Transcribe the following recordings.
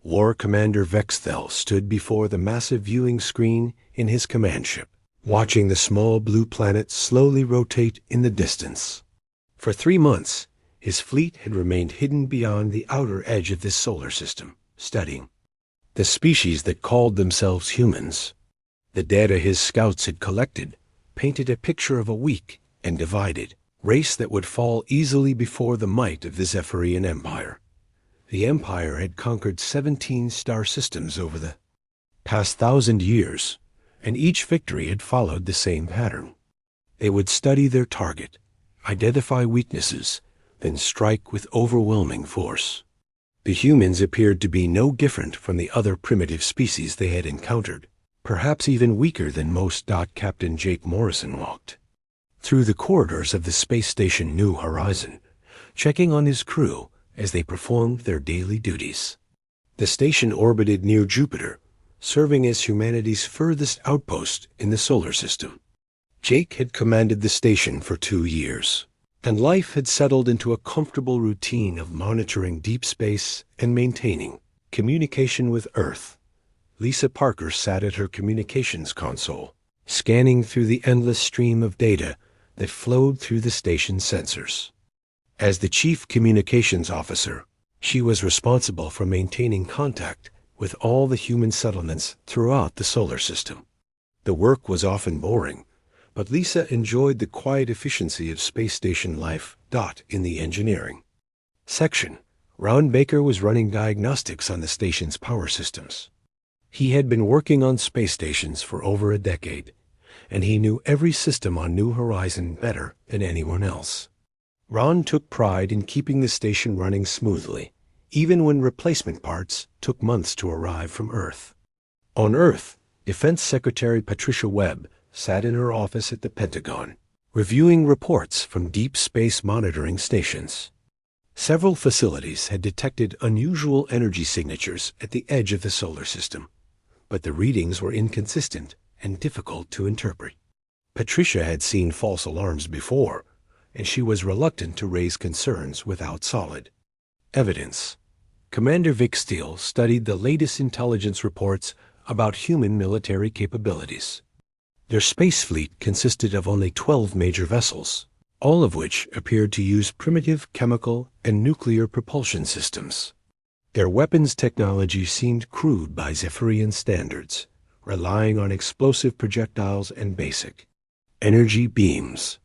War Commander Vexthel stood before the massive viewing screen in his command ship, watching the small blue planet slowly rotate in the distance. For 3 months, his fleet had remained hidden beyond the outer edge of this solar system, studying the species that called themselves humans. The data his scouts had collected painted a picture of a weak and divided race that would fall easily before the might of the Zephrian Empire. The Empire had conquered 17 star systems over the past 1,000 years, and each victory had followed the same pattern. They would study their target, identify weaknesses, then strike with overwhelming force. The humans appeared to be no different from the other primitive species they had encountered, perhaps even weaker than most. Captain Jake Morrison walked through the corridors of the space station New Horizon, checking on his crew as they performed their daily duties. The station orbited near Jupiter, serving as humanity's furthest outpost in the solar system. Jake had commanded the station for 2 years, and life had settled into a comfortable routine of monitoring deep space and maintaining communication with Earth. Lisa Parker sat at her communications console, scanning through the endless stream of data that flowed through the station's sensors. As the chief communications officer, she was responsible for maintaining contact with all the human settlements throughout the solar system. The work was often boring, but Lisa enjoyed the quiet efficiency of space station life. In the engineering section, Ron Baker was running diagnostics on the station's power systems. He had been working on space stations for over a decade, and he knew every system on New Horizon better than anyone else. Ron took pride in keeping the station running smoothly, even when replacement parts took months to arrive from Earth. On Earth, Defense Secretary Patricia Webb sat in her office at the Pentagon, reviewing reports from deep space monitoring stations. Several facilities had detected unusual energy signatures at the edge of the solar system, but the readings were inconsistent and difficult to interpret. Patricia had seen false alarms before, and she was reluctant to raise concerns without solid evidence. Commander Vic Steele studied the latest intelligence reports about human military capabilities. Their space fleet consisted of only 12 major vessels, all of which appeared to use primitive chemical and nuclear propulsion systems. Their weapons technology seemed crude by Zephrian standards, relying on explosive projectiles and basic energy beams.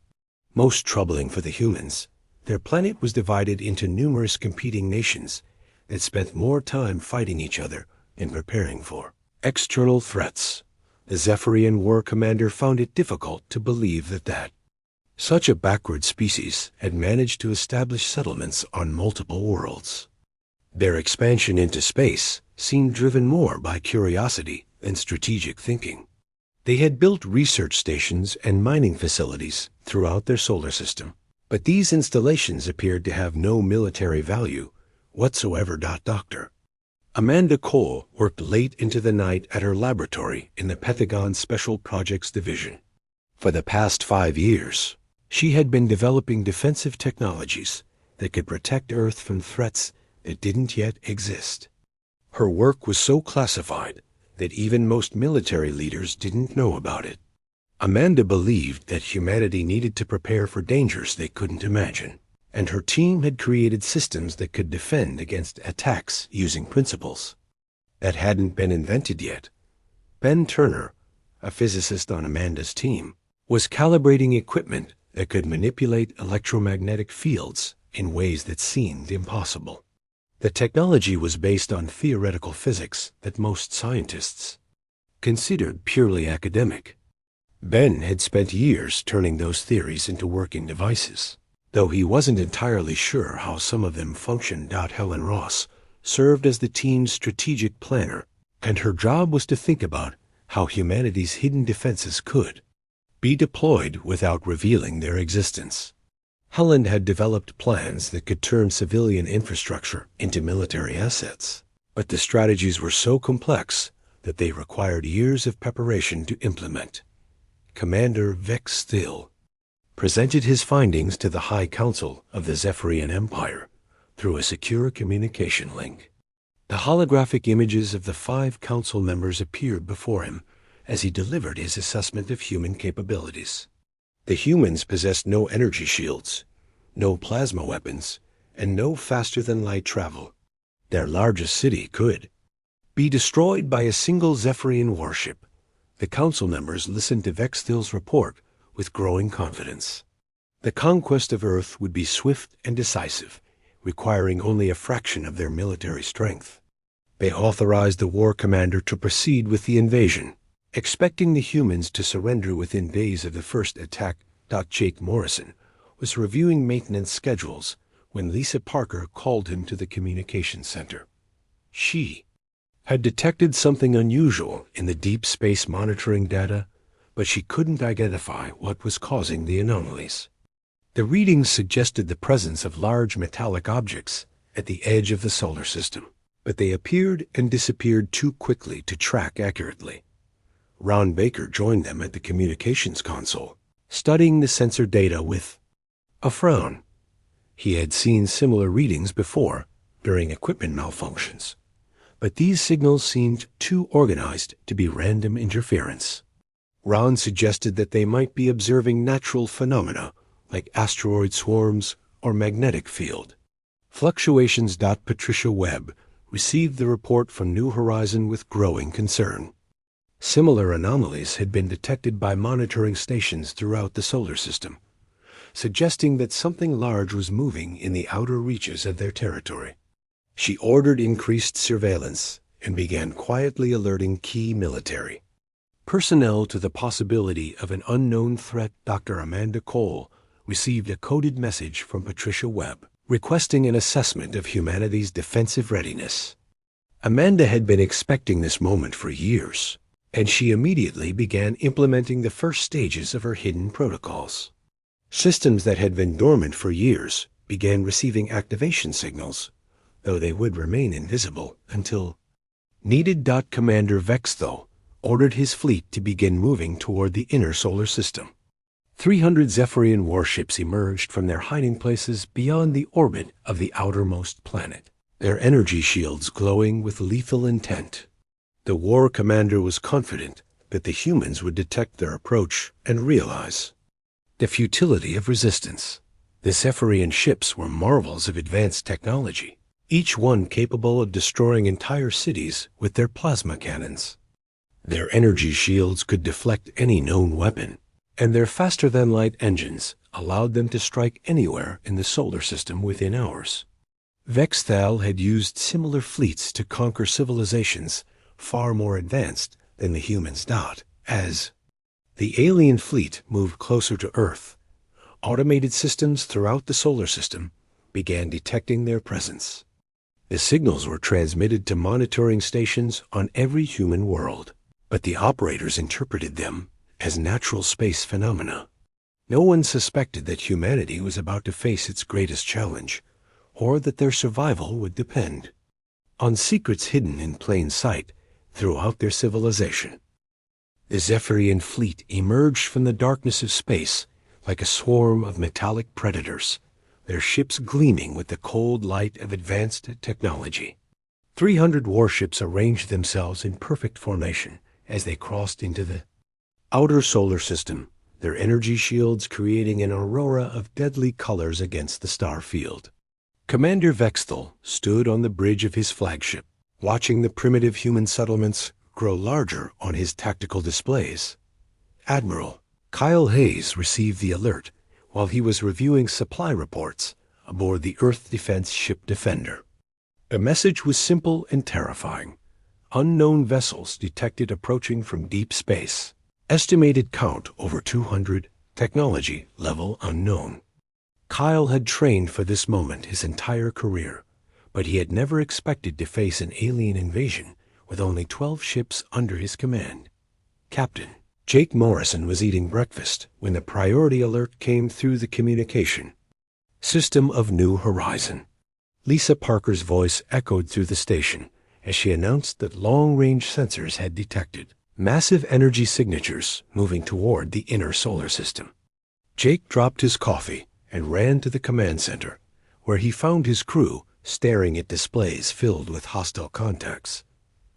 Most troubling for the humans, their planet was divided into numerous competing nations that spent more time fighting each other and preparing for external threats. The Zephrian war commander found it difficult to believe that such a backward species had managed to establish settlements on multiple worlds. Their expansion into space seemed driven more by curiosity than strategic thinking. They had built research stations and mining facilities throughout their solar system, but these installations appeared to have no military value whatsoever. Dr. Amanda Cole worked late into the night at her laboratory in the Pentagon Special Projects Division. For the past 5 years, she had been developing defensive technologies that could protect Earth from threats that didn't yet exist. Her work was so classified that even most military leaders didn't know about it. Amanda believed that humanity needed to prepare for dangers they couldn't imagine, and her team had created systems that could defend against attacks using principles that hadn't been invented yet. Ben Turner, a physicist on Amanda's team, was calibrating equipment that could manipulate electromagnetic fields in ways that seemed impossible. The technology was based on theoretical physics that most scientists considered purely academic. Ben had spent years turning those theories into working devices, though he wasn't entirely sure how some of them functioned. Helen Ross served as the team's strategic planner, and her job was to think about how humanity's hidden defenses could be deployed without revealing their existence. Helen had developed plans that could turn civilian infrastructure into military assets, but the strategies were so complex that they required years of preparation to implement. Commander Vex Steele presented his findings to the High Council of the Zephrian Empire through a secure communication link. The holographic images of the 5 council members appeared before him as he delivered his assessment of human capabilities. The humans possessed no energy shields, no plasma weapons, and no faster-than-light travel. Their largest city could be destroyed by a single Zephrian warship. The council members listened to Vexthil's report with growing confidence. The conquest of Earth would be swift and decisive, requiring only a fraction of their military strength. They authorized the war commander to proceed with the invasion, expecting the humans to surrender within days of the first attack. Jake Morrison was reviewing maintenance schedules when Lisa Parker called him to the communications center. She had detected something unusual in the deep space monitoring data, but she couldn't identify what was causing the anomalies. The readings suggested the presence of large metallic objects at the edge of the solar system, but they appeared and disappeared too quickly to track accurately. Ron Baker joined them at the communications console, studying the sensor data with a frown. He had seen similar readings before during equipment malfunctions, but these signals seemed too organized to be random interference. Ron suggested that they might be observing natural phenomena like asteroid swarms or magnetic field fluctuations. Patricia Webb received the report from New Horizon with growing concern. Similar anomalies had been detected by monitoring stations throughout the solar system, suggesting that something large was moving in the outer reaches of their territory. She ordered increased surveillance and began quietly alerting key military personnel to the possibility of an unknown threat. Dr. Amanda Cole received a coded message from Patricia Webb requesting an assessment of humanity's defensive readiness. Amanda had been expecting this moment for years, and she immediately began implementing the first stages of her hidden protocols. Systems that had been dormant for years began receiving activation signals, though they would remain invisible until needed. Commander Vexthil ordered his fleet to begin moving toward the inner solar system. 300 Zephrian warships emerged from their hiding places beyond the orbit of the outermost planet, their energy shields glowing with lethal intent. The war commander was confident that the humans would detect their approach and realize the futility of resistance. The Zephrian ships were marvels of advanced technology, each one capable of destroying entire cities with their plasma cannons. Their energy shields could deflect any known weapon, and their faster-than-light engines allowed them to strike anywhere in the solar system within hours. Vexthal had used similar fleets to conquer civilizations far more advanced than the humans. As the alien fleet moved closer to Earth, automated systems throughout the solar system began detecting their presence. The signals were transmitted to monitoring stations on every human world, but the operators interpreted them as natural space phenomena. No one suspected that humanity was about to face its greatest challenge, or that their survival would depend on secrets hidden in plain sight throughout their civilization. The Zephrian fleet emerged from the darkness of space like a swarm of metallic predators, their ships gleaming with the cold light of advanced technology. 300 warships arranged themselves in perfect formation as they crossed into the outer solar system, their energy shields creating an aurora of deadly colors against the star field. Commander Vexthil stood on the bridge of his flagship, watching the primitive human settlements grow larger on his tactical displays. Admiral Kyle Hayes received the alert while he was reviewing supply reports aboard the Earth Defense Ship Defender. The message was simple and terrifying. Unknown vessels detected approaching from deep space. Estimated count over 200. Technology level unknown. Kyle had trained for this moment his entire career, but he had never expected to face an alien invasion with only 12 ships under his command. Captain Jake Morrison was eating breakfast when the priority alert came through the communication system of New Horizon. Lisa Parker's voice echoed through the station as she announced that long-range sensors had detected massive energy signatures moving toward the inner solar system. Jake dropped his coffee and ran to the command center, where he found his crew staring at displays filled with hostile contacts.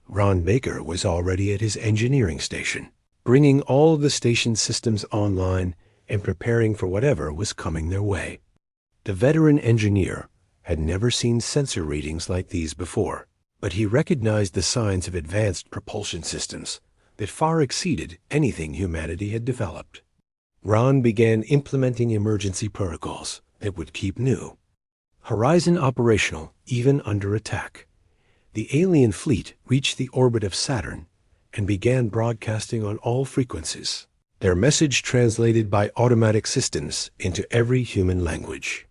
Ron Baker was already at his engineering station, bringing all of the station's systems online and preparing for whatever was coming their way. The veteran engineer had never seen sensor readings like these before, but he recognized the signs of advanced propulsion systems that far exceeded anything humanity had developed. Ron began implementing emergency protocols that would keep New Horizon operational even under attack. The alien fleet reached the orbit of Saturn and began broadcasting on all frequencies, their message translated by automatic systems into every human language.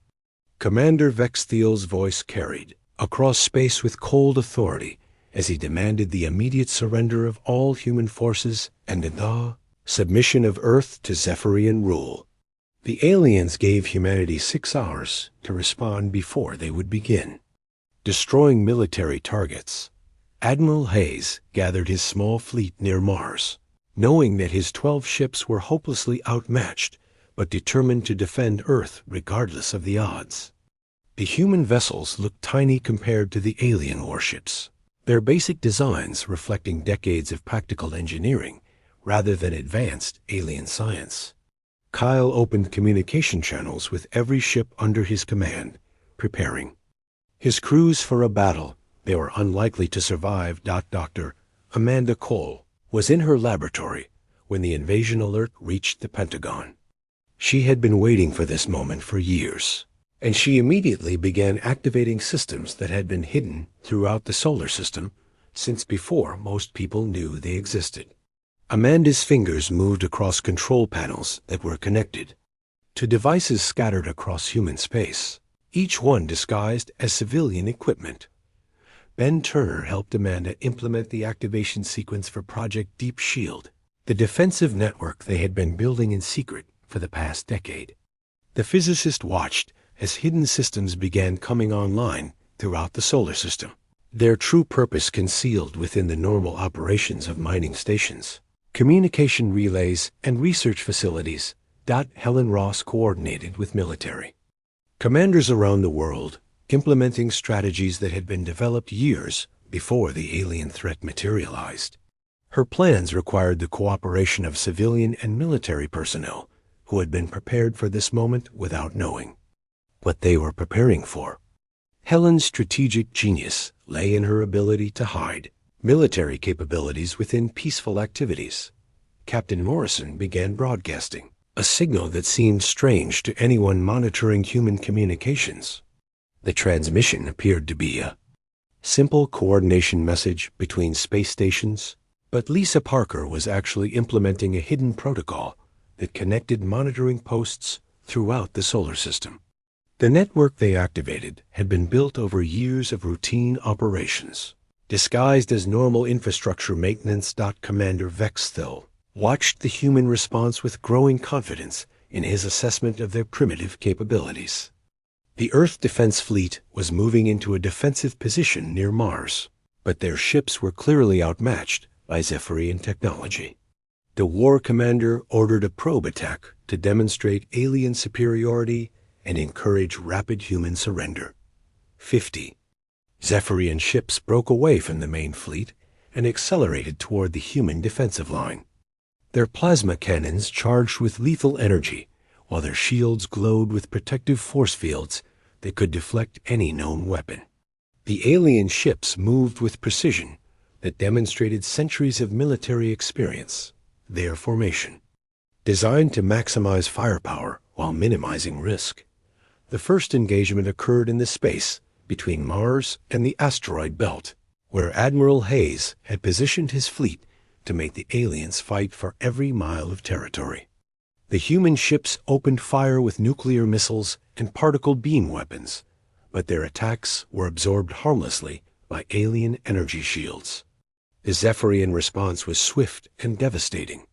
Commander Vextheel's voice carried across space with cold authority as he demanded the immediate surrender of all human forces and the submission of Earth to Zephrian rule. The aliens gave humanity 6 hours to respond before they would begin. Destroying military targets, Admiral Hayes gathered his small fleet near Mars, knowing that his 12 ships were hopelessly outmatched, but determined to defend Earth regardless of the odds. The human vessels looked tiny compared to the alien warships, their basic designs reflecting decades of practical engineering rather than advanced alien science. Kyle opened communication channels with every ship under his command, preparing his crews for a battle they were unlikely to survive. Dr. Amanda Cole was in her laboratory when the invasion alert reached the Pentagon. She had been waiting for this moment for years, and she immediately began activating systems that had been hidden throughout the solar system since before most people knew they existed. Amanda's fingers moved across control panels that were connected to devices scattered across human space, each one disguised as civilian equipment. Ben Turner helped Amanda implement the activation sequence for Project Deep Shield, the defensive network they had been building in secret for the past decade. The physicist watched as hidden systems began coming online throughout the solar system, their true purpose concealed within the normal operations of mining stations, communication relays, and research facilities. Helen Ross coordinated with military commanders around the world, implementing strategies that had been developed years before the alien threat materialized. Her plans required the cooperation of civilian and military personnel who had been prepared for this moment without knowing what they were preparing for. Helen's strategic genius lay in her ability to hide military capabilities within peaceful activities. Captain Morrison began broadcasting a signal that seemed strange to anyone monitoring human communications. The transmission appeared to be a simple coordination message between space stations, but Lisa Parker was actually implementing a hidden protocol that connected monitoring posts throughout the solar system. The network they activated had been built over years of routine operations, disguised as normal infrastructure maintenance. Commander Vexthel watched the human response with growing confidence in his assessment of their primitive capabilities. The Earth Defense Fleet was moving into a defensive position near Mars, but their ships were clearly outmatched by Zephrian technology. The war commander ordered a probe attack to demonstrate alien superiority and encourage rapid human surrender. 50 Zephrian ships broke away from the main fleet and accelerated toward the human defensive line. Their plasma cannons charged with lethal energy, while their shields glowed with protective force fields that could deflect any known weapon. The alien ships moved with precision that demonstrated centuries of military experience. Their formation, designed to maximize firepower while minimizing risk. The first engagement occurred in the space between Mars and the asteroid belt, where Admiral Hayes had positioned his fleet to make the aliens fight for every mile of territory. The human ships opened fire with nuclear missiles and particle beam weapons, but their attacks were absorbed harmlessly by alien energy shields. The Zephrian response was swift and devastating.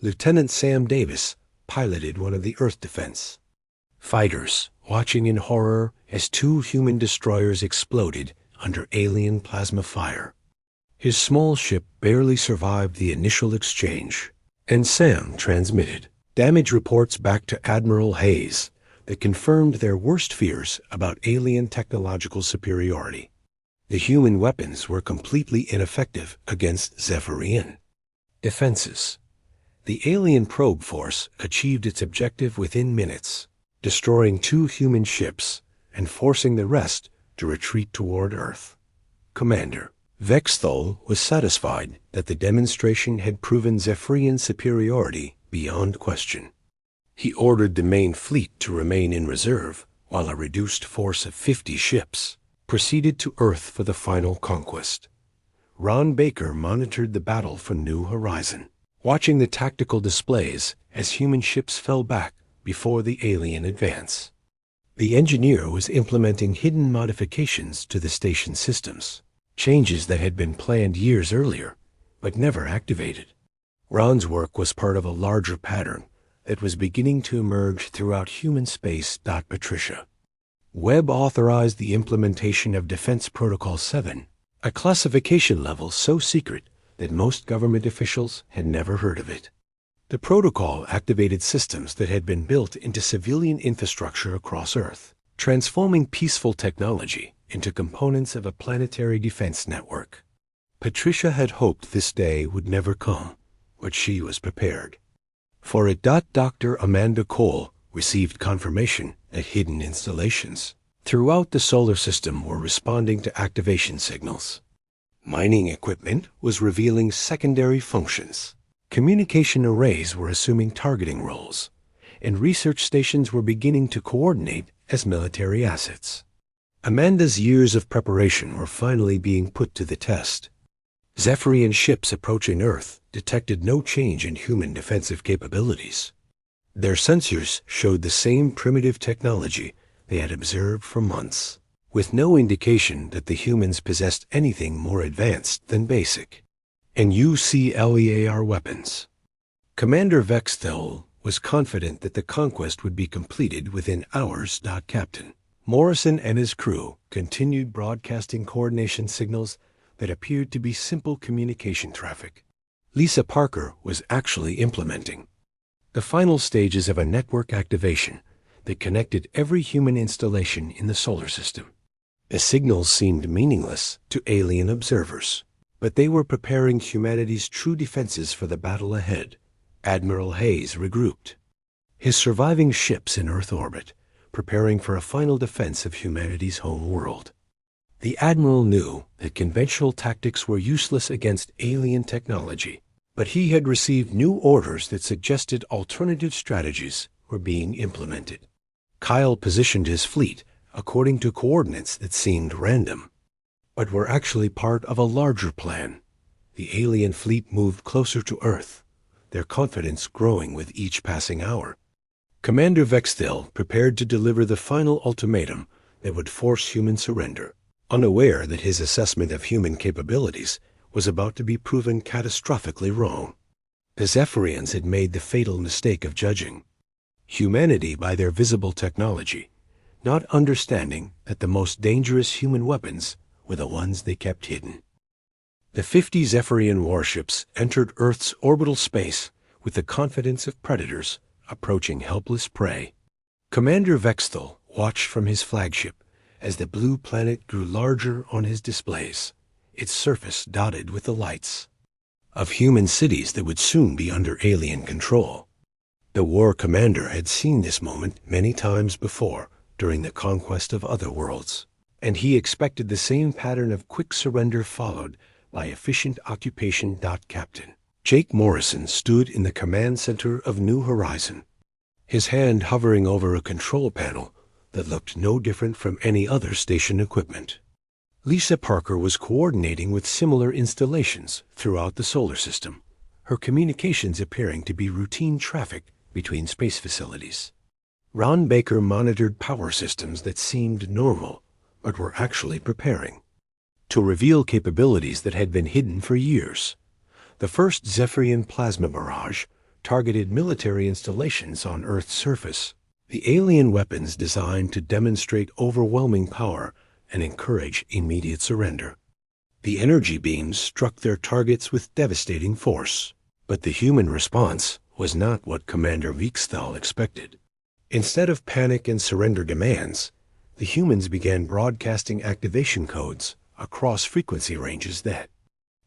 Lieutenant Sam Davis piloted one of the Earth Defense fighters, watching in horror as 2 human destroyers exploded under alien plasma fire. His small ship barely survived the initial exchange, and Sam transmitted damage reports back to Admiral Hayes that confirmed their worst fears about alien technological superiority. The human weapons were completely ineffective against Zephrian. Defenses. The alien probe force achieved its objective within minutes, destroying 2 human ships and forcing the rest to retreat toward Earth. Commander Vexthol was satisfied that the demonstration had proven Zephrian superiority beyond question. He ordered the main fleet to remain in reserve, while a reduced force of 50 ships proceeded to Earth for the final conquest. Ron Baker monitored the battle from New Horizon, watching the tactical displays as human ships fell back before the alien advance. The engineer was implementing hidden modifications to the station systems, changes that had been planned years earlier, but never activated. Ron's work was part of a larger pattern that was beginning to emerge throughout human space. Patricia Webb authorized the implementation of Defense Protocol 7, a classification level so secret that most government officials had never heard of it. The protocol activated systems that had been built into civilian infrastructure across Earth, transforming peaceful technology into components of a planetary defense network. Patricia had hoped this day would never come, but she was prepared. For it. Dr. Amanda Cole received confirmation that hidden installations throughout the solar system were responding to activation signals. Mining equipment was revealing secondary functions. Communication arrays were assuming targeting roles, and research stations were beginning to coordinate as military assets. Amanda's years of preparation were finally being put to the test. Zephrian ships approaching Earth detected no change in human defensive capabilities. Their sensors showed the same primitive technology they had observed for months, with no indication that the humans possessed anything more advanced than basic and UCLEAR weapons. Commander Vexthol was confident that the conquest would be completed within hours. Captain Morrison and his crew continued broadcasting coordination signals that appeared to be simple communication traffic. Lisa Parker was actually implementing the final stages of a network activation that connected every human installation in the solar system. The signals seemed meaningless to alien observers, but they were preparing humanity's true defenses for the battle ahead. Admiral Hayes regrouped his surviving ships in Earth orbit, preparing for a final defense of humanity's home world. The Admiral knew that conventional tactics were useless against alien technology, but he had received new orders that suggested alternative strategies were being implemented. Kyle positioned his fleet according to coordinates that seemed random, but were actually part of a larger plan. The alien fleet moved closer to Earth, their confidence growing with each passing hour. Commander Vexthol prepared to deliver the final ultimatum that would force human surrender, unaware that his assessment of human capabilities was about to be proven catastrophically wrong. The Zephrians had made the fatal mistake of judging humanity by their visible technology, not understanding that the most dangerous human weapons were the ones they kept hidden. The 50 Zephrian warships entered Earth's orbital space with the confidence of predators approaching helpless prey. Commander Vexthol watched from his flagship as the blue planet grew larger on his displays, its surface dotted with the lights of human cities that would soon be under alien control. The war commander had seen this moment many times before during the conquest of other worlds, and he expected the same pattern of quick surrender followed by efficient occupation. Captain Jake Morrison stood in the command center of New Horizon, his hand hovering over a control panel that looked no different from any other station equipment. Lisa Parker was coordinating with similar installations throughout the solar system, her communications appearing to be routine traffic between space facilities. Ron Baker monitored power systems that seemed normal, but were actually preparing to reveal capabilities that had been hidden for years. The first Zephrian plasma barrage targeted military installations on Earth's surface, the alien weapons designed to demonstrate overwhelming power and encourage immediate surrender. The energy beams struck their targets with devastating force, but the human response was not what Commander Vexthol expected. Instead of panic and surrender demands, the humans began broadcasting activation codes across frequency ranges that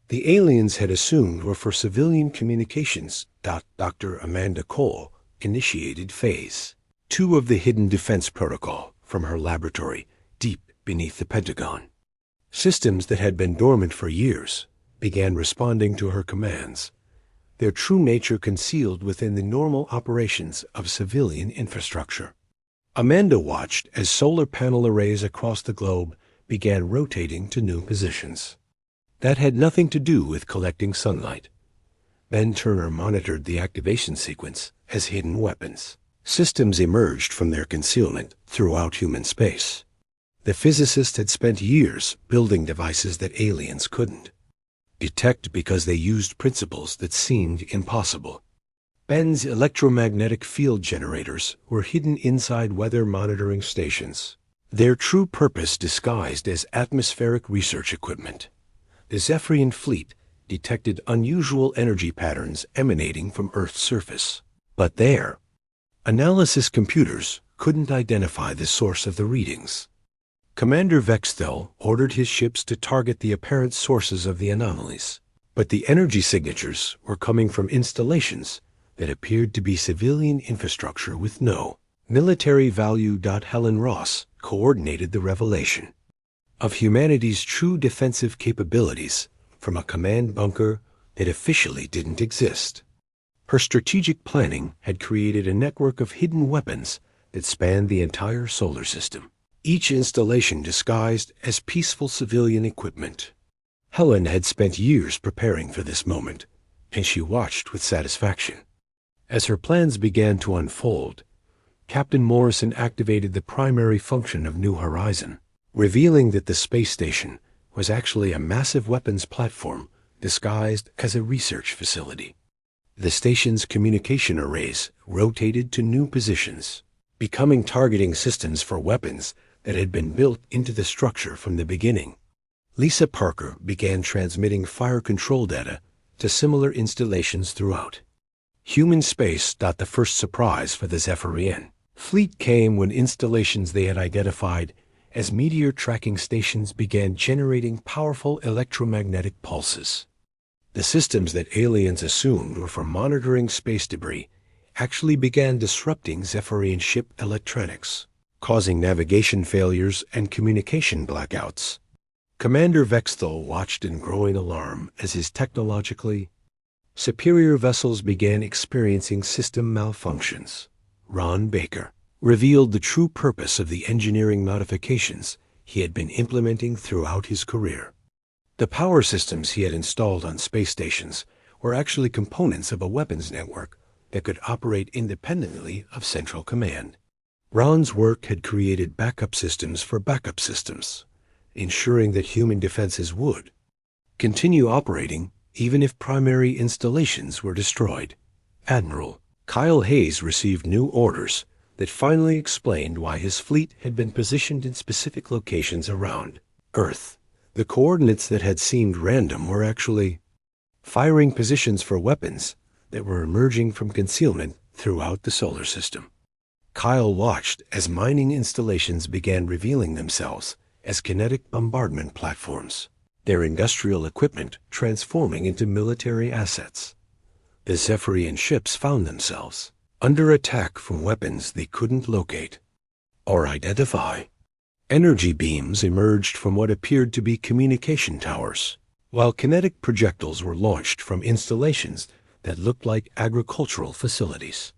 the aliens had assumed were for civilian communications. Dr. Amanda Cole initiated Phase 2 of the Hidden Defense Protocol from her laboratory deep beneath the Pentagon. Systems that had been dormant for years began responding to her commands, their true nature concealed within the normal operations of civilian infrastructure. Amanda watched as solar panel arrays across the globe began rotating to new positions. That had nothing to do with collecting sunlight. Ben Turner monitored the activation sequence as hidden weapons. Systems emerged from their concealment throughout human space. The physicist had spent years building devices that aliens couldn't detect because they used principles that seemed impossible. Ben's electromagnetic field generators were hidden inside weather monitoring stations, their true purpose disguised as atmospheric research equipment. The Zephrian fleet detected unusual energy patterns emanating from Earth's surface. But their analysis computers couldn't identify the source of the readings. Commander Vexthel ordered his ships to target the apparent sources of the anomalies, but the energy signatures were coming from installations that appeared to be civilian infrastructure with no military value. Helen Ross coordinated the revelation of humanity's true defensive capabilities from a command bunker that officially didn't exist. Her strategic planning had created a network of hidden weapons that spanned the entire solar system, each installation disguised as peaceful civilian equipment. Helen had spent years preparing for this moment, and she watched with satisfaction. As her plans began to unfold, Captain Morrison activated the primary function of New Horizon, revealing that the space station was actually a massive weapons platform disguised as a research facility. The station's communication arrays rotated to new positions, becoming targeting systems for weapons that had been built into the structure from the beginning. Lisa Parker began transmitting fire control data to similar installations throughout human space. The first surprise for the Zephrian fleet came when installations they had identified as meteor tracking stations began generating powerful electromagnetic pulses. The systems that aliens assumed were for monitoring space debris actually began disrupting Zephrian ship electronics, causing navigation failures and communication blackouts. Commander Vexthel watched in growing alarm as his technologically superior vessels began experiencing system malfunctions. Ron Baker revealed the true purpose of the engineering modifications he had been implementing throughout his career. The power systems he had installed on space stations were actually components of a weapons network that could operate independently of Central Command. Ron's work had created backup systems for backup systems, ensuring that human defenses would continue operating even if primary installations were destroyed. Admiral Kyle Hayes received new orders that finally explained why his fleet had been positioned in specific locations around Earth. The coordinates that had seemed random were actually firing positions for weapons that were emerging from concealment throughout the solar system. Kyle watched as mining installations began revealing themselves as kinetic bombardment platforms, their industrial equipment transforming into military assets. The Zephrian ships found themselves under attack from weapons they couldn't locate or identify. Energy beams emerged from what appeared to be communication towers, while kinetic projectiles were launched from installations that looked like agricultural facilities.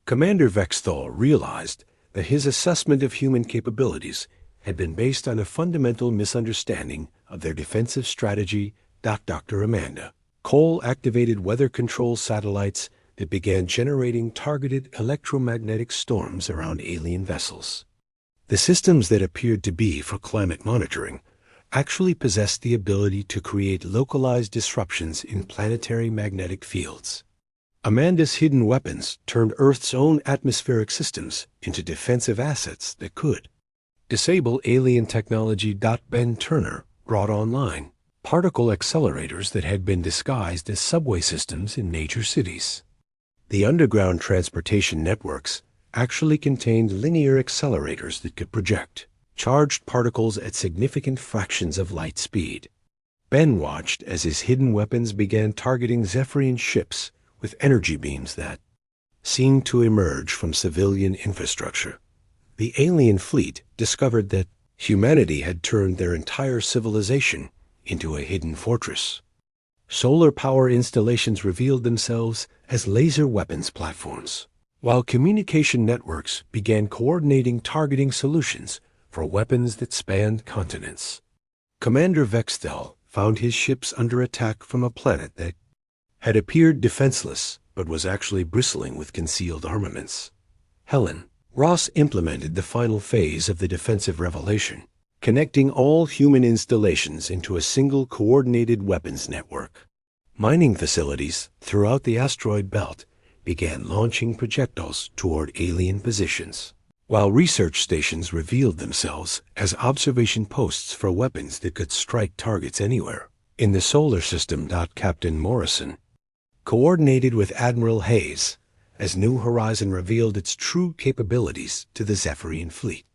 Commander Vexthal realized that his assessment of human capabilities had been based on a fundamental misunderstanding of their defensive strategy. Dr. Amanda Cole activated weather control satellites that began generating targeted electromagnetic storms around alien vessels. The systems that appeared to be for climate monitoring actually possessed the ability to create localized disruptions in planetary magnetic fields. Amanda's hidden weapons turned Earth's own atmospheric systems into defensive assets that could disable alien technology. Ben Turner brought online particle accelerators that had been disguised as subway systems in major cities. The underground transportation networks actually contained linear accelerators that could project charged particles at significant fractions of light speed. Ben watched as his hidden weapons began targeting Zephrian ships with energy beams that seemed to emerge from civilian infrastructure. The alien fleet discovered that humanity had turned their entire civilization into a hidden fortress. Solar power installations revealed themselves as laser weapons platforms, while communication networks began coordinating targeting solutions for weapons that spanned continents. Commander Vextel found his ships under attack from a planet that had appeared defenseless but was actually bristling with concealed armaments. Helen, Ross implemented the final phase of the defensive revelation, connecting all human installations into a single coordinated weapons network. Mining facilities throughout the asteroid belt began launching projectiles toward alien positions, while research stations revealed themselves as observation posts for weapons that could strike targets anywhere in the solar system. Captain Morrison coordinated with Admiral Hayes as New Horizon revealed its true capabilities to the Zephrian fleet.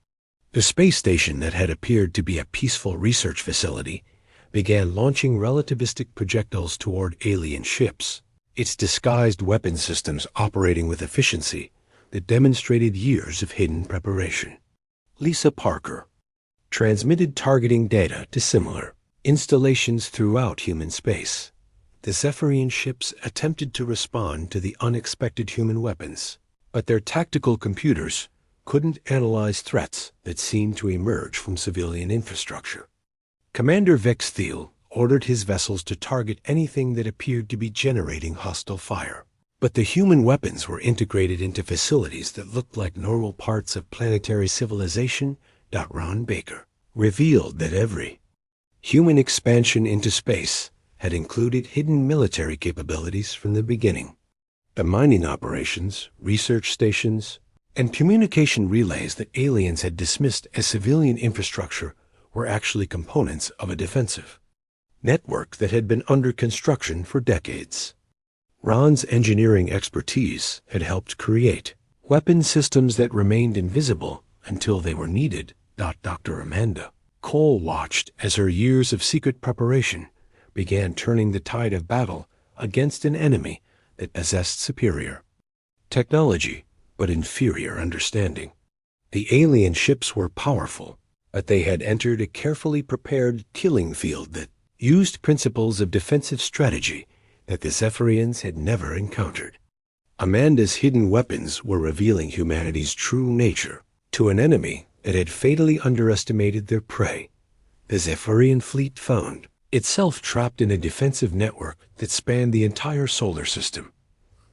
The space station that had appeared to be a peaceful research facility began launching relativistic projectiles toward alien ships, its disguised weapon systems operating with efficiency that demonstrated years of hidden preparation. Lisa Parker transmitted targeting data to similar installations throughout human space. The Zephrian ships attempted to respond to the unexpected human weapons, but their tactical computers couldn't analyze threats that seemed to emerge from civilian infrastructure. Commander Vextheel ordered his vessels to target anything that appeared to be generating hostile fire, but the human weapons were integrated into facilities that looked like normal parts of planetary civilization. Ron Baker revealed that every human expansion into space had included hidden military capabilities from the beginning. The mining operations, research stations, and communication relays that aliens had dismissed as civilian infrastructure were actually components of a defensive network that had been under construction for decades. Ron's engineering expertise had helped create weapon systems that remained invisible until they were needed. Dr. Amanda Cole watched as her years of secret preparation began turning the tide of battle against an enemy that possessed superior technology but inferior understanding. The alien ships were powerful, but they had entered a carefully prepared killing field that used principles of defensive strategy that the Zephrians had never encountered. Amanda's hidden weapons were revealing humanity's true nature to an enemy that had fatally underestimated their prey. The Zephrian fleet found itself trapped in a defensive network that spanned the entire solar system,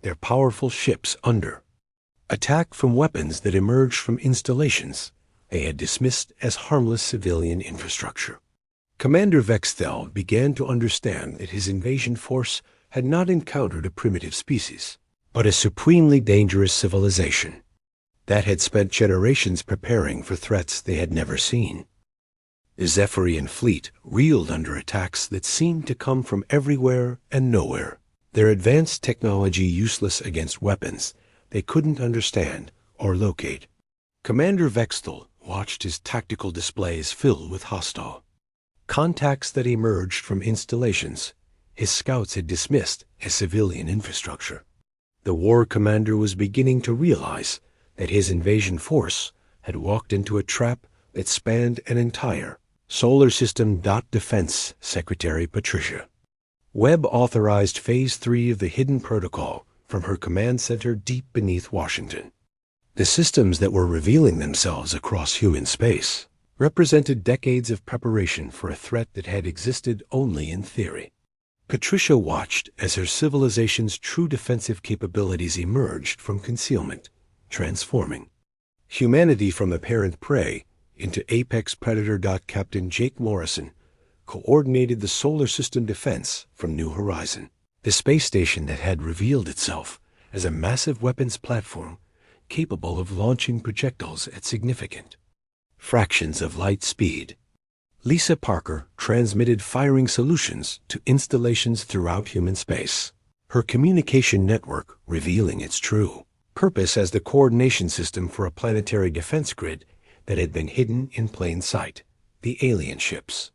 their powerful ships under attack from weapons that emerged from installations they had dismissed as harmless civilian infrastructure. Commander Vexthel began to understand that his invasion force had not encountered a primitive species, but a supremely dangerous civilization that had spent generations preparing for threats they had never seen. The Zephrian fleet reeled under attacks that seemed to come from everywhere and nowhere, their advanced technology useless against weapons they couldn't understand or locate. Commander Vexthel watched his tactical displays fill with hostile contacts that emerged from installations his scouts had dismissed as civilian infrastructure. The war commander was beginning to realize that his invasion force had walked into a trap that spanned an entire solar system. Defense Secretary Patricia Webb authorized Phase 3 of the Hidden Protocol from her command center deep beneath Washington. The systems that were revealing themselves across human space represented decades of preparation for a threat that had existed only in theory. Patricia watched as her civilization's true defensive capabilities emerged from concealment, transforming humanity from apparent prey into apex predator. Captain Jake Morrison coordinated the solar system defense from New Horizon, the space station that had revealed itself as a massive weapons platform capable of launching projectiles at significant fractions of light speed. Lisa Parker transmitted firing solutions to installations throughout human space, her communication network revealing its true purpose as the coordination system for a planetary defense grid that had been hidden in plain sight. The alien ships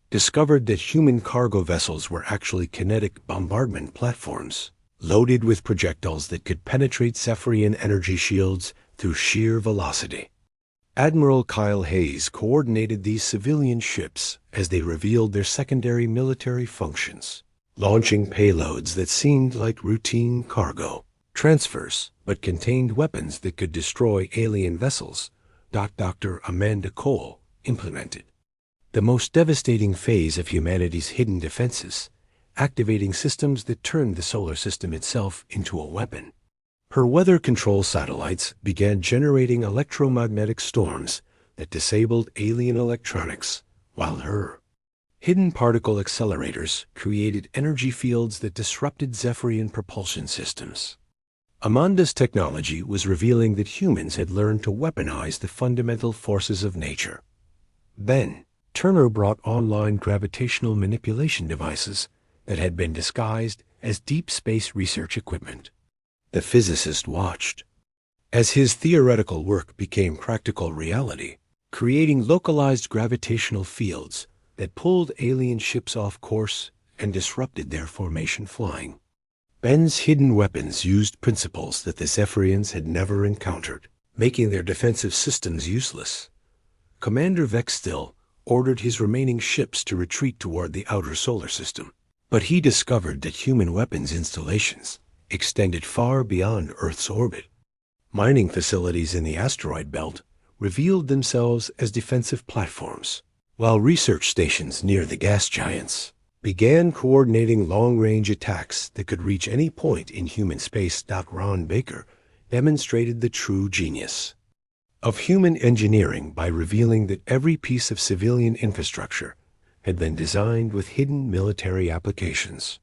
discovered that human cargo vessels were actually kinetic bombardment platforms, loaded with projectiles that could penetrate Zephrian energy shields through sheer velocity. Admiral Kyle Hayes coordinated these civilian ships as they revealed their secondary military functions, launching payloads that seemed like routine cargo transfers, but contained weapons that could destroy alien vessels. Dr. Amanda Cole implemented the most devastating phase of humanity's hidden defenses, activating systems that turned the solar system itself into a weapon. Her weather control satellites began generating electromagnetic storms that disabled alien electronics, while her hidden particle accelerators created energy fields that disrupted Zephrian propulsion systems. Amanda's technology was revealing that humans had learned to weaponize the fundamental forces of nature. Then, Turner brought online gravitational manipulation devices that had been disguised as deep space research equipment. The physicist watched as his theoretical work became practical reality, creating localized gravitational fields that pulled alien ships off course and disrupted their formation flying. Ben's hidden weapons used principles that the Zephrians had never encountered, making their defensive systems useless. Commander Vextil ordered his remaining ships to retreat toward the outer solar system, but he discovered that human weapons installations extended far beyond Earth's orbit. Mining facilities in the asteroid belt revealed themselves as defensive platforms, while research stations near the gas giants began coordinating long-range attacks that could reach any point in human space. Ron Baker demonstrated the true genius of human engineering by revealing that every piece of civilian infrastructure had been designed with hidden military applications.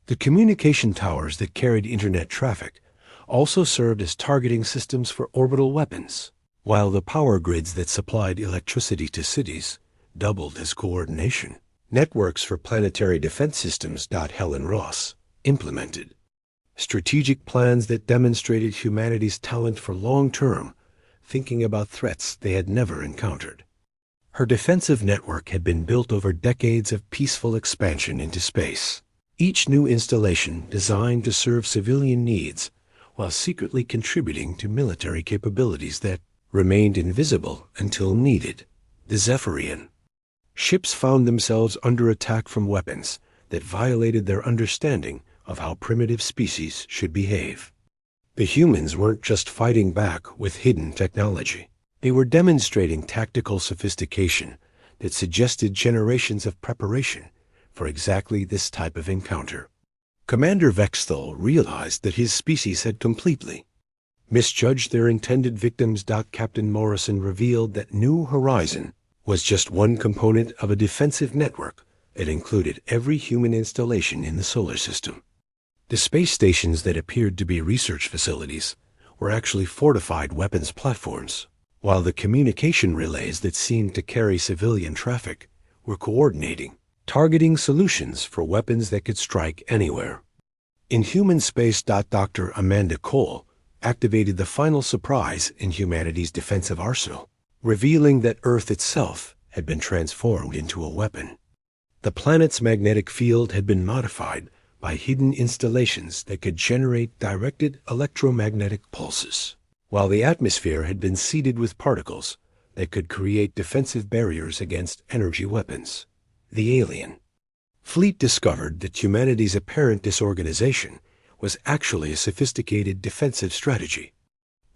The communication towers that carried internet traffic also served as targeting systems for orbital weapons, while the power grids that supplied electricity to cities doubled as coordination networks for planetary defense systems. Helen Ross implemented strategic plans that demonstrated humanity's talent for long-term thinking about threats they had never encountered. Her defensive network had been built over decades of peaceful expansion into space, each new installation designed to serve civilian needs while secretly contributing to military capabilities that remained invisible until needed. The Zephrian ships found themselves under attack from weapons that violated their understanding of how primitive species should behave. The humans weren't just fighting back with hidden technology. They were demonstrating tactical sophistication that suggested generations of preparation for exactly this type of encounter. Commander Vexthal realized that his species had completely misjudged their intended victims. Captain Morrison revealed that New Horizon was just one component of a defensive network that included every human installation in the solar system. The space stations that appeared to be research facilities were actually fortified weapons platforms, while the communication relays that seemed to carry civilian traffic were coordinating, targeting solutions for weapons that could strike anywhere. In human space, Dr. Amanda Cole activated the final surprise in humanity's defensive arsenal, revealing that Earth itself had been transformed into a weapon. The planet's magnetic field had been modified by hidden installations that could generate directed electromagnetic pulses, while the atmosphere had been seeded with particles that could create defensive barriers against energy weapons. The alien fleet discovered that humanity's apparent disorganization was actually a sophisticated defensive strategy.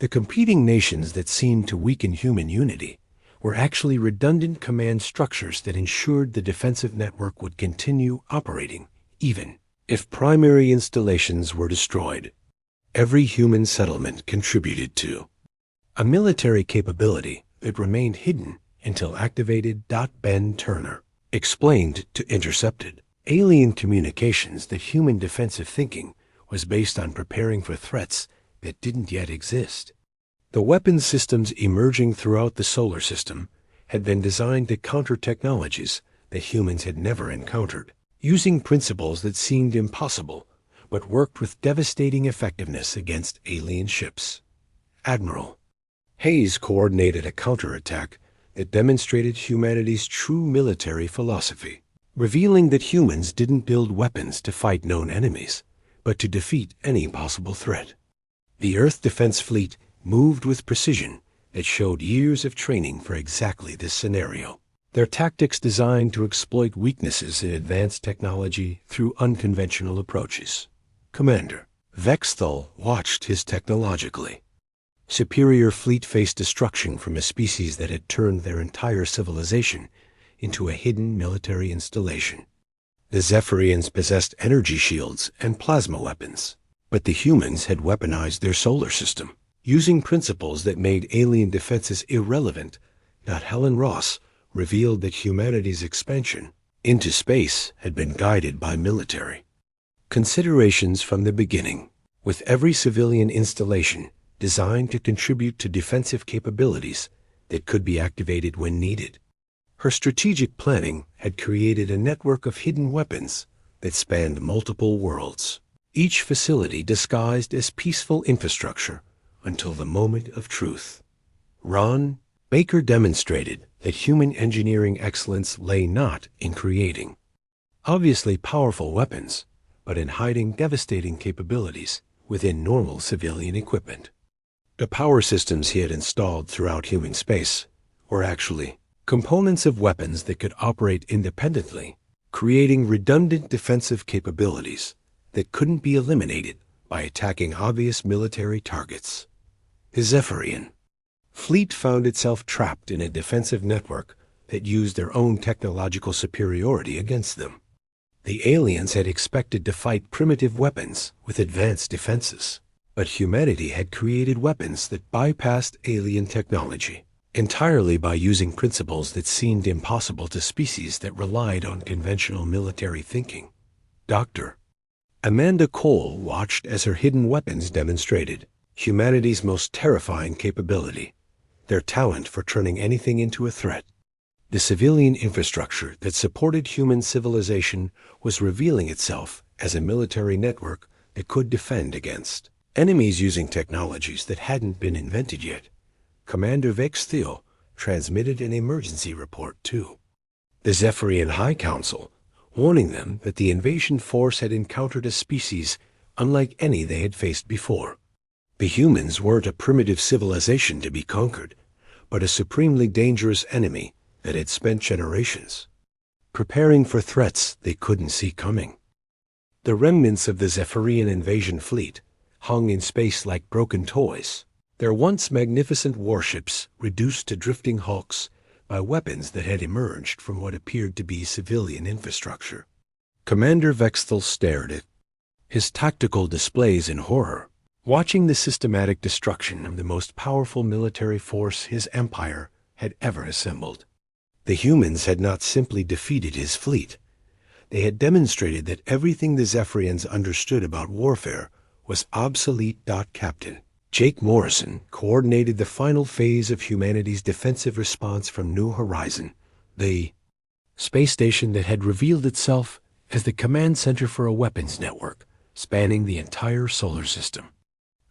The competing nations that seemed to weaken human unity were actually redundant command structures that ensured the defensive network would continue operating even if primary installations were destroyed. Every human settlement contributed to a military capability that remained hidden until activated. Ben Turner explained to Intercepted alien communications that human defensive thinking was based on preparing for threats that didn't yet exist. The weapons systems emerging throughout the solar system had been designed to counter technologies that humans had never encountered, using principles that seemed impossible but worked with devastating effectiveness against alien ships. Admiral Hayes coordinated a counterattack that demonstrated humanity's true military philosophy, revealing that humans didn't build weapons to fight known enemies, but to defeat any possible threat. The Earth Defense Fleet moved with precision that showed years of training for exactly this scenario. Their tactics designed to exploit weaknesses in advanced technology through unconventional approaches. Commander Vexthal watched his technologically superior fleet face destruction from a species that had turned their entire civilization into a hidden military installation. The Zephrians possessed energy shields and plasma weapons, but the humans had weaponized their solar system, using principles that made alien defenses irrelevant. Helen Ross revealed that humanity's expansion into space had been guided by military considerations from the beginning, with every civilian installation designed to contribute to defensive capabilities that could be activated when needed. Her strategic planning had created a network of hidden weapons that spanned multiple worlds, each facility disguised as peaceful infrastructure until the moment of truth. Ron Baker demonstrated that human engineering excellence lay not in creating obviously powerful weapons, but in hiding devastating capabilities within normal civilian equipment. The power systems he had installed throughout human space were actually components of weapons that could operate independently, creating redundant defensive capabilities that couldn't be eliminated by attacking obvious military targets. The Zephrian fleet found itself trapped in a defensive network that used their own technological superiority against them. The aliens had expected to fight primitive weapons with advanced defenses, but humanity had created weapons that bypassed alien technology entirely by using principles that seemed impossible to species that relied on conventional military thinking. Dr. Amanda Cole watched as her hidden weapons demonstrated humanity's most terrifying capability, their talent for turning anything into a threat. The civilian infrastructure that supported human civilization was revealing itself as a military network that could defend against enemies using technologies that hadn't been invented yet. Commander Vexthal transmitted an emergency report to the Zephrian High Council, warning them that the invasion force had encountered a species unlike any they had faced before. The humans weren't a primitive civilization to be conquered, but a supremely dangerous enemy that had spent generations preparing for threats they couldn't see coming. The remnants of the Zephrian invasion fleet hung in space like broken toys, their once magnificent warships reduced to drifting hulks by weapons that had emerged from what appeared to be civilian infrastructure. Commander Vexthal stared at his tactical displays in horror, watching the systematic destruction of the most powerful military force his empire had ever assembled. The humans had not simply defeated his fleet. They had demonstrated that everything the Zephrians understood about warfare was obsolete. Captain Jake Morrison coordinated the final phase of humanity's defensive response from New Horizon, the space station that had revealed itself as the command center for a weapons network spanning the entire solar system.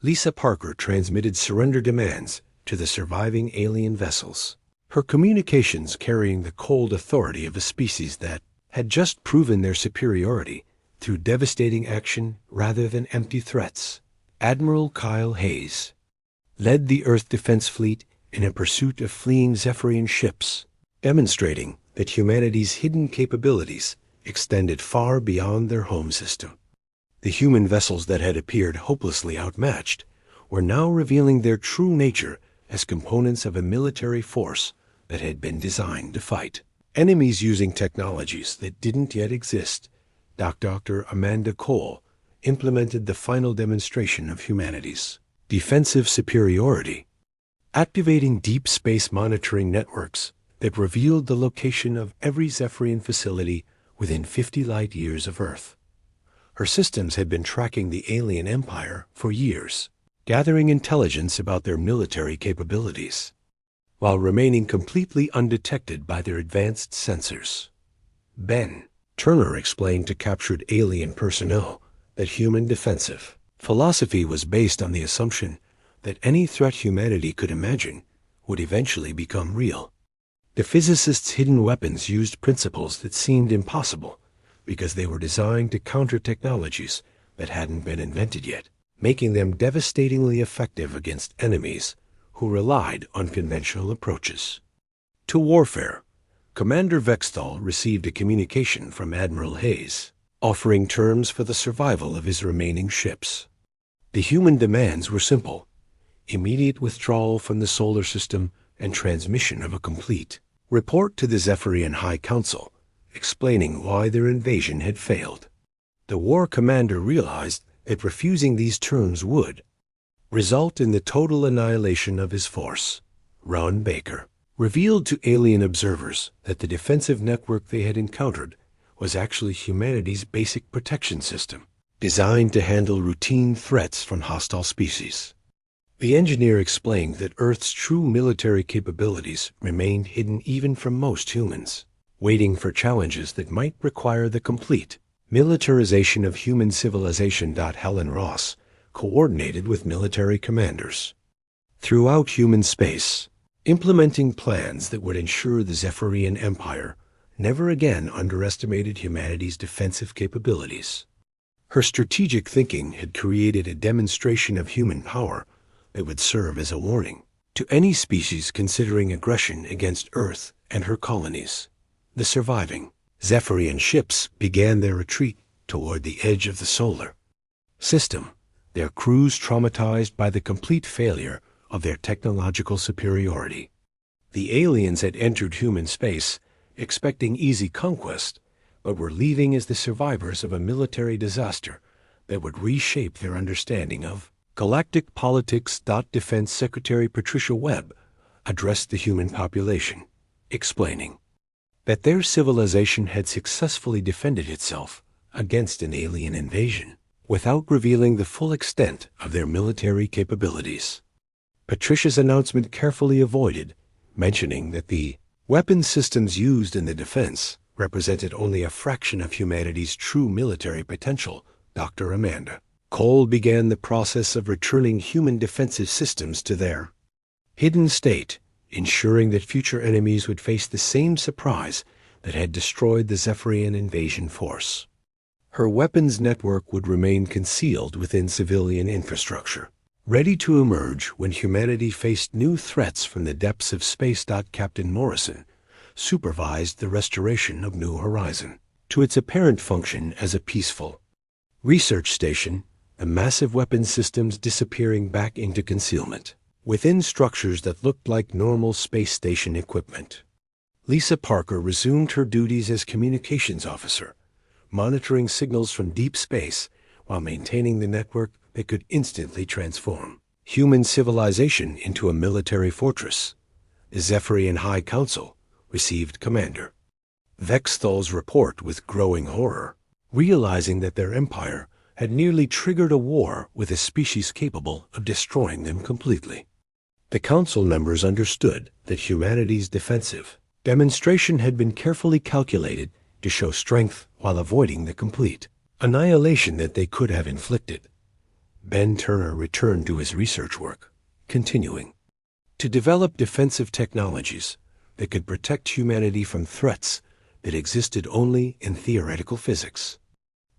Lisa Parker transmitted surrender demands to the surviving alien vessels, her communications carrying the cold authority of a species that had just proven their superiority through devastating action rather than empty threats. Admiral Kyle Hayes led the Earth Defense Fleet in a pursuit of fleeing Zephrian ships, demonstrating that humanity's hidden capabilities extended far beyond their home system. The human vessels that had appeared hopelessly outmatched were now revealing their true nature as components of a military force that had been designed to fight enemies using technologies that didn't yet exist. Dr. Amanda Cole implemented the final demonstration of humanity's defensive superiority, activating deep space monitoring networks that revealed the location of every Zephrian facility within 50 light years of Earth. Her systems had been tracking the alien empire for years, gathering intelligence about their military capabilities, while remaining completely undetected by their advanced sensors. Ben Turner explained to captured alien personnel that human defensive philosophy was based on the assumption that any threat humanity could imagine would eventually become real. The physicists' hidden weapons used principles that seemed impossible because they were designed to counter technologies that hadn't been invented yet, making them devastatingly effective against enemies who relied on conventional approaches. To warfare, Commander Vexthal received a communication from Admiral Hayes, offering terms for the survival of his remaining ships. The human demands were simple: immediate withdrawal from the solar system and transmission of a complete report to the Zephrian High Council, explaining why their invasion had failed. The war commander realized that refusing these terms would result in the total annihilation of his force. Ron Baker revealed to alien observers that the defensive network they had encountered was actually humanity's basic protection system, designed to handle routine threats from hostile species. The engineer explained that Earth's true military capabilities remained hidden even from most humans, waiting for challenges that might require the complete militarization of human civilization. Helen Ross coordinated with military commanders throughout human space, implementing plans that would ensure the Zephrian Empire never again underestimated humanity's defensive capabilities. Her strategic thinking had created a demonstration of human power that would serve as a warning to any species considering aggression against Earth and her colonies. The surviving Zephrian ships began their retreat toward the edge of the solar system, their crews traumatized by the complete failure of their technological superiority. The aliens had entered human space expecting easy conquest, but were leaving as the survivors of a military disaster that would reshape their understanding of galactic politics. Defense Secretary Patricia Webb addressed the human population, explaining that their civilization had successfully defended itself against an alien invasion without revealing the full extent of their military capabilities. Patricia's announcement carefully avoided mentioning that the weapon systems used in the defense represented only a fraction of humanity's true military potential. Dr. Amanda Cole began the process of returning human defensive systems to their hidden state, ensuring that future enemies would face the same surprise that had destroyed the Zephrian invasion force. Her weapons network would remain concealed within civilian infrastructure, ready to emerge when humanity faced new threats from the depths of space. Captain Morrison supervised the restoration of New Horizon to its apparent function as a peaceful research station, the massive weapons systems disappearing back into concealment within structures that looked like normal space station equipment. Lisa Parker resumed her duties as communications officer, monitoring signals from deep space while maintaining the network that could instantly transform human civilization into a military fortress. The Zephrian High Council received Commander Vexthal's report with growing horror, realizing that their empire had nearly triggered a war with a species capable of destroying them completely. The council members understood that humanity's defensive demonstration had been carefully calculated to show strength while avoiding the complete annihilation that they could have inflicted. Ben Turner returned to his research work, continuing to develop defensive technologies that could protect humanity from threats that existed only in theoretical physics.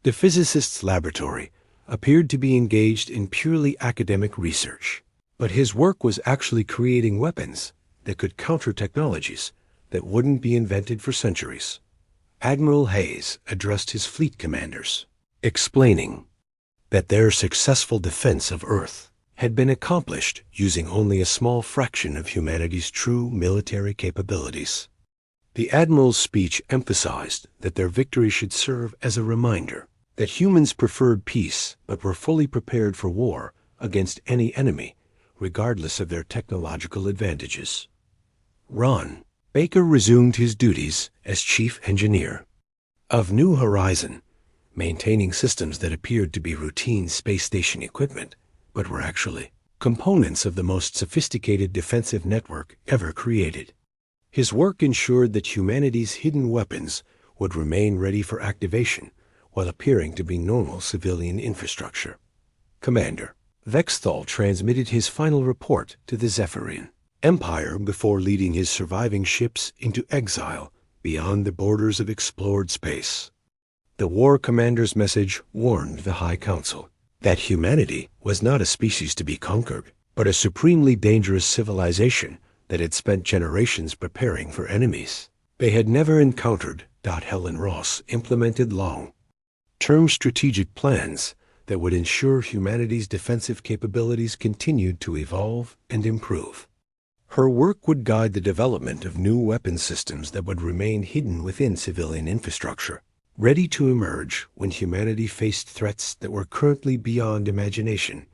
The physicist's laboratory appeared to be engaged in purely academic research, but his work was actually creating weapons that could counter technologies that wouldn't be invented for centuries. Admiral Hayes addressed his fleet commanders, explaining that their successful defense of Earth had been accomplished using only a small fraction of humanity's true military capabilities. The Admiral's speech emphasized that their victory should serve as a reminder that humans preferred peace but were fully prepared for war against any enemy, regardless of their technological advantages. Ron Baker resumed his duties as chief engineer of New Horizon, maintaining systems that appeared to be routine space station equipment, but were actually components of the most sophisticated defensive network ever created. His work ensured that humanity's hidden weapons would remain ready for activation while appearing to be normal civilian infrastructure. Commander Vexthal transmitted his final report to the Zephrian Empire before leading his surviving ships into exile beyond the borders of explored space. The war commander's message warned the High Council that humanity was not a species to be conquered, but a supremely dangerous civilization that had spent generations preparing for enemies they had never encountered. Helen Ross implemented long-term strategic plans that would ensure humanity's defensive capabilities continued to evolve and improve. Her work would guide the development of new weapon systems that would remain hidden within civilian infrastructure, ready to emerge when humanity faced threats that were currently beyond imagination.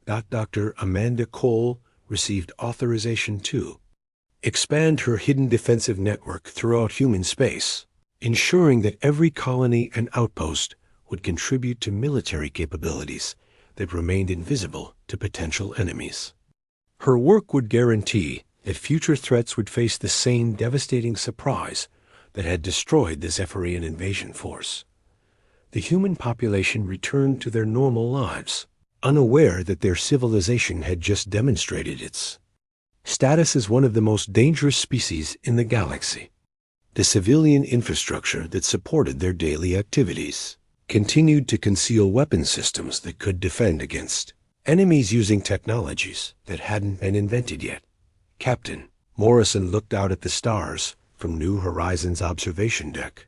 Dr. Amanda Cole received authorization to expand her hidden defensive network throughout human space, ensuring that every colony and outpost would contribute to military capabilities that remained invisible to potential enemies. Her work would guarantee that future threats would face the same devastating surprise that had destroyed the Zephrian invasion force. The human population returned to their normal lives, unaware that their civilization had just demonstrated its status as one of the most dangerous species in the galaxy. The civilian infrastructure that supported their daily activities continued to conceal weapon systems that could defend against enemies using technologies that hadn't been invented yet. Captain Morrison looked out at the stars from New Horizons' observation deck,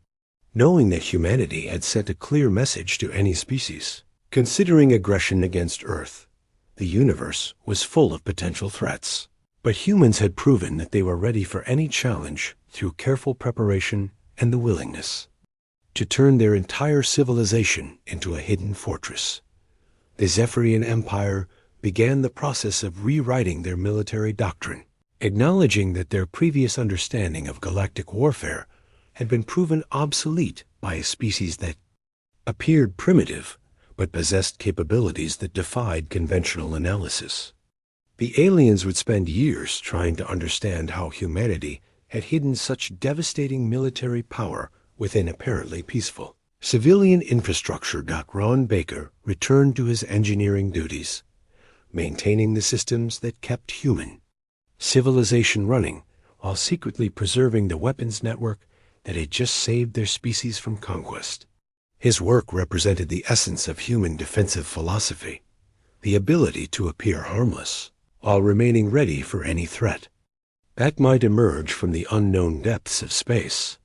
knowing that humanity had sent a clear message to any species. Considering aggression against Earth, the universe was full of potential threats. But humans had proven that they were ready for any challenge through careful preparation and the willingness to turn their entire civilization into a hidden fortress. The Zephrian Empire began the process of rewriting their military doctrine, acknowledging that their previous understanding of galactic warfare had been proven obsolete by a species that appeared primitive but possessed capabilities that defied conventional analysis. The aliens would spend years trying to understand how humanity had hidden such devastating military power within apparently peaceful civilian infrastructure. Ron Baker returned to his engineering duties, maintaining the systems that kept human civilization running while secretly preserving the weapons network that had just saved their species from conquest. His work represented the essence of human defensive philosophy, the ability to appear harmless while remaining ready for any threat that might emerge from the unknown depths of space.